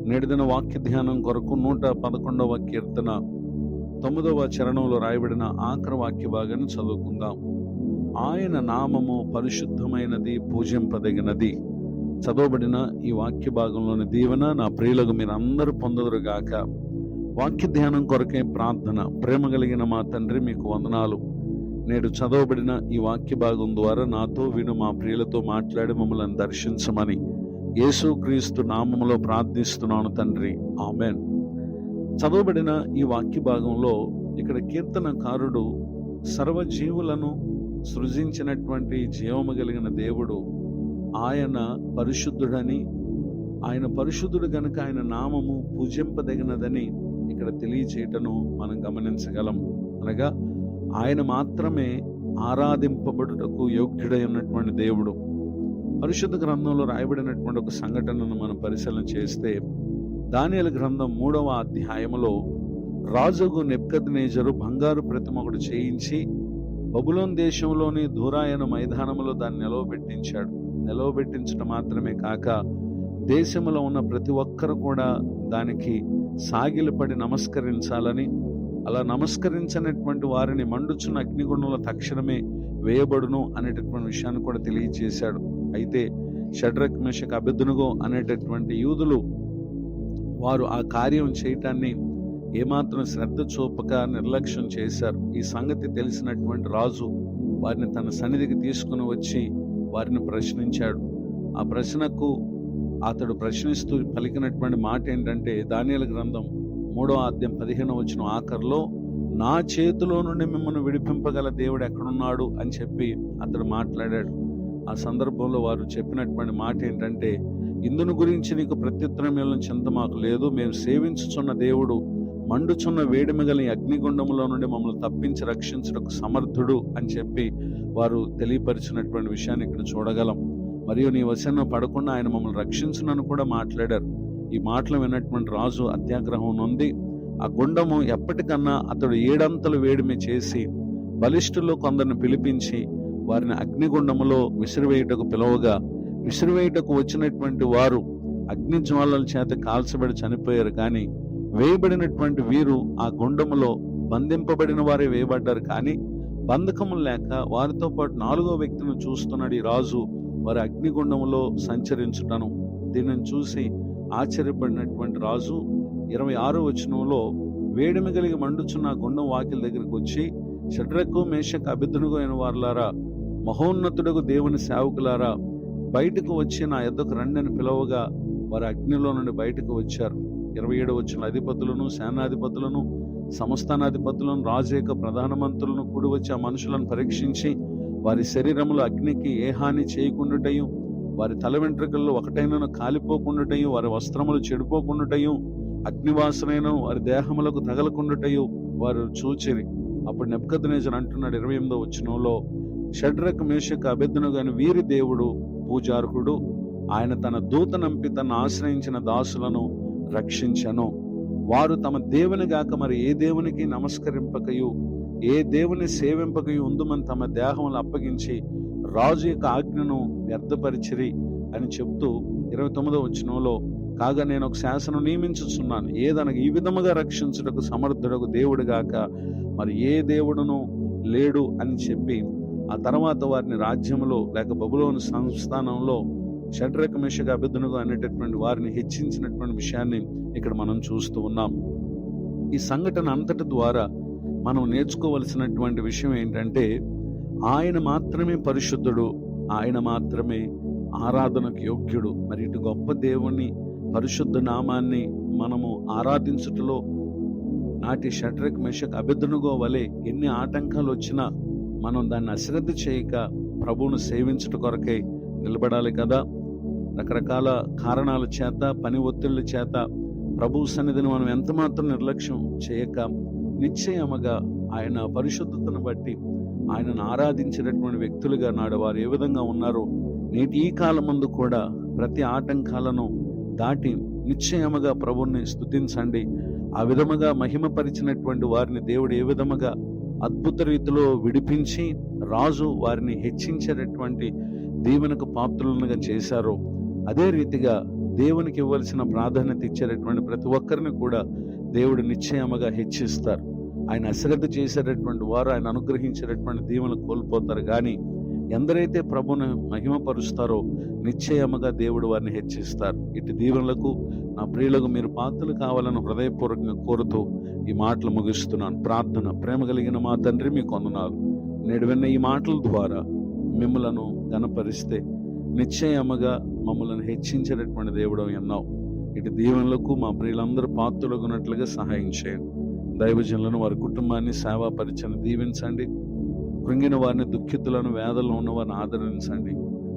నేటిదిన వాక్య ధ్యానం కొరకు 111వ కీర్తన 9వ చరణంలో రాయబడిన ఆఖరి వాక్య భాగాన్ని చదువుకుందాం. ఆయన నామము పరిశుద్ధమైనది, పూజింపదగినది. చదవబడిన ఈ వాక్య భాగంలోని దీవెన నా ప్రియులకు మీరందరూ పొందుదురుగాక. వాక్య ధ్యానం కొరకే ప్రార్థన. ప్రేమ కలిగిన మా తండ్రి, మీకు వందనాలు. నేడు చదవబడిన ఈ వాక్య భాగం ద్వారా నాతో విను మా ప్రియులతో మాట్లాడి మమ్మల్ని దర్శించమని యేసుక్రీస్తు నామములో ప్రార్థిస్తున్నాను తండ్రి, ఆమెన్. చదవబడిన ఈ వాక్య భాగంలో ఇక్కడ కీర్తనకారుడు సర్వజీవులను సృజించినటువంటి జీవము కలిగిన దేవుడు, ఆయన పరిశుద్ధుడని, ఆయన పరిశుద్ధుడు గనుక ఆయన నామము పూజింపదగినదని ఇక్కడ తెలియచేయటను మనం గమనించగలం. అనగా ఆయన మాత్రమే ఆరాధింపబడుటకు యోగ్యుడై ఉన్నటువంటి దేవుడు. పరిశుద్ధ గ్రంథంలో రాయబడినటువంటి ఒక సంఘటనను మనం పరిశీలన చేస్తే, దానియేలు గ్రంథం 3వ అధ్యాయములో రాజుగు నెబ్కద్నెజరు బంగారు ప్రతిమ ఒకటి చేయించి బబులోను దేశంలోని దూరాయన మైదానములో దాన్ని నిలవబెట్టించాడు. నిలవబెట్టించడం మాత్రమే కాక దేశంలో ఉన్న ప్రతి ఒక్కరు కూడా దానికి సాగిలపడి నమస్కరించాలని, అలా నమస్కరించినటువంటి వారిని మండుచున్న అగ్నిగుండంలో తక్షణమే వేయబడును అనేటటువంటి విషయాన్ని కూడా తెలియజేశాడు. అయితే షడ్రక్, మెషక్, అబేద్నెగో అనేటటువంటి యూదులు వారు ఆ కార్యం చేయటాన్ని ఏమాత్రం శ్రద్ధ చూపక నిర్లక్ష్యం చేశారు. ఈ సంగతి తెలిసినటువంటి రాజు వారిని తన సన్నిధికి తీసుకుని వచ్చి వారిని ప్రశ్నించాడు. ఆ ప్రశ్నకు అతడు ప్రశ్నిస్తూ పలికినటువంటి మాట ఏంటంటే, దానియేలు గ్రంథం 3వ అధ్యాయం 15వ వచనం ఆఖరిలో, నా చేతిలో నుండి మిమ్మల్ని విడిపింపగల దేవుడు ఎక్కడున్నాడు అని చెప్పి అతడు మాట్లాడాడు. ఆ సందర్భంలో వారు చెప్పినటువంటి మాట ఏంటంటే, ఇందును గురించి నీకు ప్రత్యుత్తరం ఇవ్వాలని చింత మాకు లేదు, మేము సేవించుచున్న దేవుడు మండుచున్న వేడిమి గల అగ్నిగుండములో నుండి మమ్మల్ని తప్పించి రక్షించుటకు సమర్థుడు అని చెప్పి వారు తెలియపరిచినటువంటి విషయాన్ని ఇక్కడ చూడగలం. మరియు నీ వశంలో పడకుండా ఆయన మమ్మల్ని రక్షించునని కూడా మాట్లాడారు. ఈ మాటలు విన్నటువంటి రాజు అత్యాగ్రహం నొంది ఆ గుండము ఎప్పటికన్నా అతడు 7 అంతలు వేడిమి చేసి బలిష్ఠుల్లో కొందరిని పిలిపించి వారిని అగ్నిగుండములో విసిరివేయుటకు పిలవగా, విసిరివేయుటకు వచ్చినటువంటి వారు అగ్ని జ్వాలల చేత కాల్చబడి చనిపోయారు. కానీ వేయబడినటువంటి వీరు ఆ గుండములో బంధింపబడిన వారే వేయబడ్డారు. కానీ బంధకములు లేక వారితో పాటు 4వ వ్యక్తిని చూస్తున్నాడు ఈ రాజు, వారి అగ్నిగుండములో సంచరించుటను. దీనిని చూసి ఆశ్చర్యపడినటువంటి రాజు 26వ వచనంలో, వేడిమి కలిగి మండుచున్న గుండం వాకిల దగ్గరికి వచ్చి, షడ్రకు, మేషక్, అబేద్నెగో అయిన వారులారా, మహోన్నతుడకు దేవుని సేవకులారా, బయటకు వచ్చి నా యొద్దకు రండి అని పిలవగా వారి అగ్నిలో నుండి బయటకు వచ్చారు. 27వ వచనం, అధిపతులను, సేనాధిపతులను, సంస్థానాధిపతులను, రాజు యొక్క ప్రధాన మంత్రులను కూడి వచ్చి ఆ మనుషులను పరీక్షించి వారి శరీరములో అగ్నికి ఏ హాని చేయకుండాటయు, వారి తల వెంట్రుకల్లో ఒకటైనను కాలిపోకుండాటయు, వారి వస్త్రములు చెడిపోకుండాటయు, అగ్నివాసనైన వారి దేహములకు తగలకుండాటయు వారు చూచిరి. అప్పుడు నెబ్కద్నెజరు అంటున్నాడు 28వ వచనంలో, షడ్రక్, మేషక్, అబేద్నెగో అని వీరి దేవుడు పూజార్హుడు, ఆయన తన దూతనంపి తను ఆశ్రయించిన దాసులను రక్షించెను. వారు తమ దేవుని గాక మరి ఏ దేవునికి నమస్కరింపకయు ఏ దేవుని సేవింపకయు ఉందుమని తమ దేహములు అప్పగించి రాజు యొక్క ఆజ్ఞను వ్యర్థపరిచిరి అని చెప్తూ 29వ వచనంలో, కాగా నేను ఒక శాసనం నియమించుచున్నాను, ఏదనగా ఈ విధముగా రక్షించుటకు సమర్థుడకు దేవుడు గాక మరి ఏ దేవుడును లేడు అని చెప్పి ఆ తర్వాత వారిని రాజ్యములో లేక బబులోను సంస్థానంలో షడ్రక్, మేషక్, అబేద్నెగో అనేటటువంటి వారిని హెచ్చించినటువంటి విషయాన్ని ఇక్కడ మనం చూస్తూ ఉన్నాం. ఈ సంఘటన అంతటి ద్వారా మనం నేర్చుకోవలసినటువంటి విషయం ఏంటంటే, ఆయన మాత్రమే పరిశుద్ధుడు, ఆయన మాత్రమే ఆరాధనకు యోగ్యుడు. మరి ఇటు గొప్ప దేవుని పరిశుద్ధ నామాన్ని మనము ఆరాధించుటలో నాటి షడ్రక్, మేషక్, అబేద్నెగో వలె ఎన్ని ఆటంకాలు వచ్చినా మనం దాన్ని అశ్రద్ధ చేయక ప్రభువును సేవించుట కొరకై నిలబడాలి కదా. రకరకాల కారణాల చేత, పని ఒత్తిళ్ల చేత ప్రభు సన్నిధిని మనం ఎంత మాత్రం నిర్లక్ష్యం చేయక నిశ్చయముగా ఆయన పరిశుద్ధతను బట్టి ఆయనను ఆరాధించినటువంటి వ్యక్తులుగా నాడు వారు ఏ విధంగా ఉన్నారో నేటి ఈ కాలం ముందు కూడా ప్రతి ఆటంకాలను దాటి నిశ్చయముగా ప్రభువుని స్తుతించండి. ఆ విధముగా మహిమపరిచినటువంటి వారిని దేవుడు ఏ విధముగా అద్భుత రీతిలో విడిపించి రాజు వారిని హెచ్చించేటటువంటి దీవెనకు పాత్రులుగా చేశారో అదే రీతిగా దేవునికి ఇవ్వాల్సిన ప్రాధాన్యత ఇచ్చేటటువంటి ప్రతి ఒక్కరిని కూడా దేవుడు నిశ్చయముగా హెచ్చిస్తారు. ఆయన అశ్రద్ధ చేసేటటువంటి వారు ఆయన అనుగ్రహించేటటువంటి దీవెనలు కోల్పోతారు. కానీ ఎందరైతే ప్రభుని మహిమపరుస్తారో నిశ్చయముగా దేవుడు వారిని హెచ్చిస్తారు. ఇటు దీవెనలకు నా ప్రియులకు మీరు పాత్రలు కావాలని హృదయపూర్వకంగా కోరుతూ ఈ మాటలు ముగిస్తున్నాను. ప్రార్థన. ప్రేమ కలిగిన మా తండ్రి, మీకు వందనాలు. నేడు విన్న ఈ మాటల ద్వారా మిమ్మలను గణపరిస్తే నిశ్చయముగా మమ్మల్ని హెచ్చించేటటువంటి దేవుడు ఎన్నావు. ఇటు దీవెనలకు మా ప్రియులందరూ పాత్రలుగున్నట్లుగా సహాయం చేయండి. దైవజనులను, వారి కుటుంబాన్ని, సేవా పరిచయం దీవించండి. కృంగిన వారిని, దుఃఖితులను, వేదనలో ఉన్న వారిని ఆదరించండి.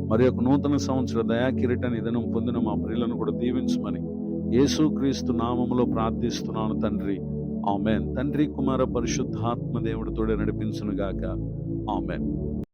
మరి ఒక నూతన సంవత్సర దయాకిరీటాన్ని నిధనం పొందిన మా ప్రియులను కూడా దీవించమని యేసుక్రీస్తు నామములో ప్రార్థిస్తున్నాను తండ్రి. ఆమేన్. తండ్రి, కుమార, పరిశుద్ధాత్మ దేవుడితోడే నడిపించును గాక. ఆమేన్.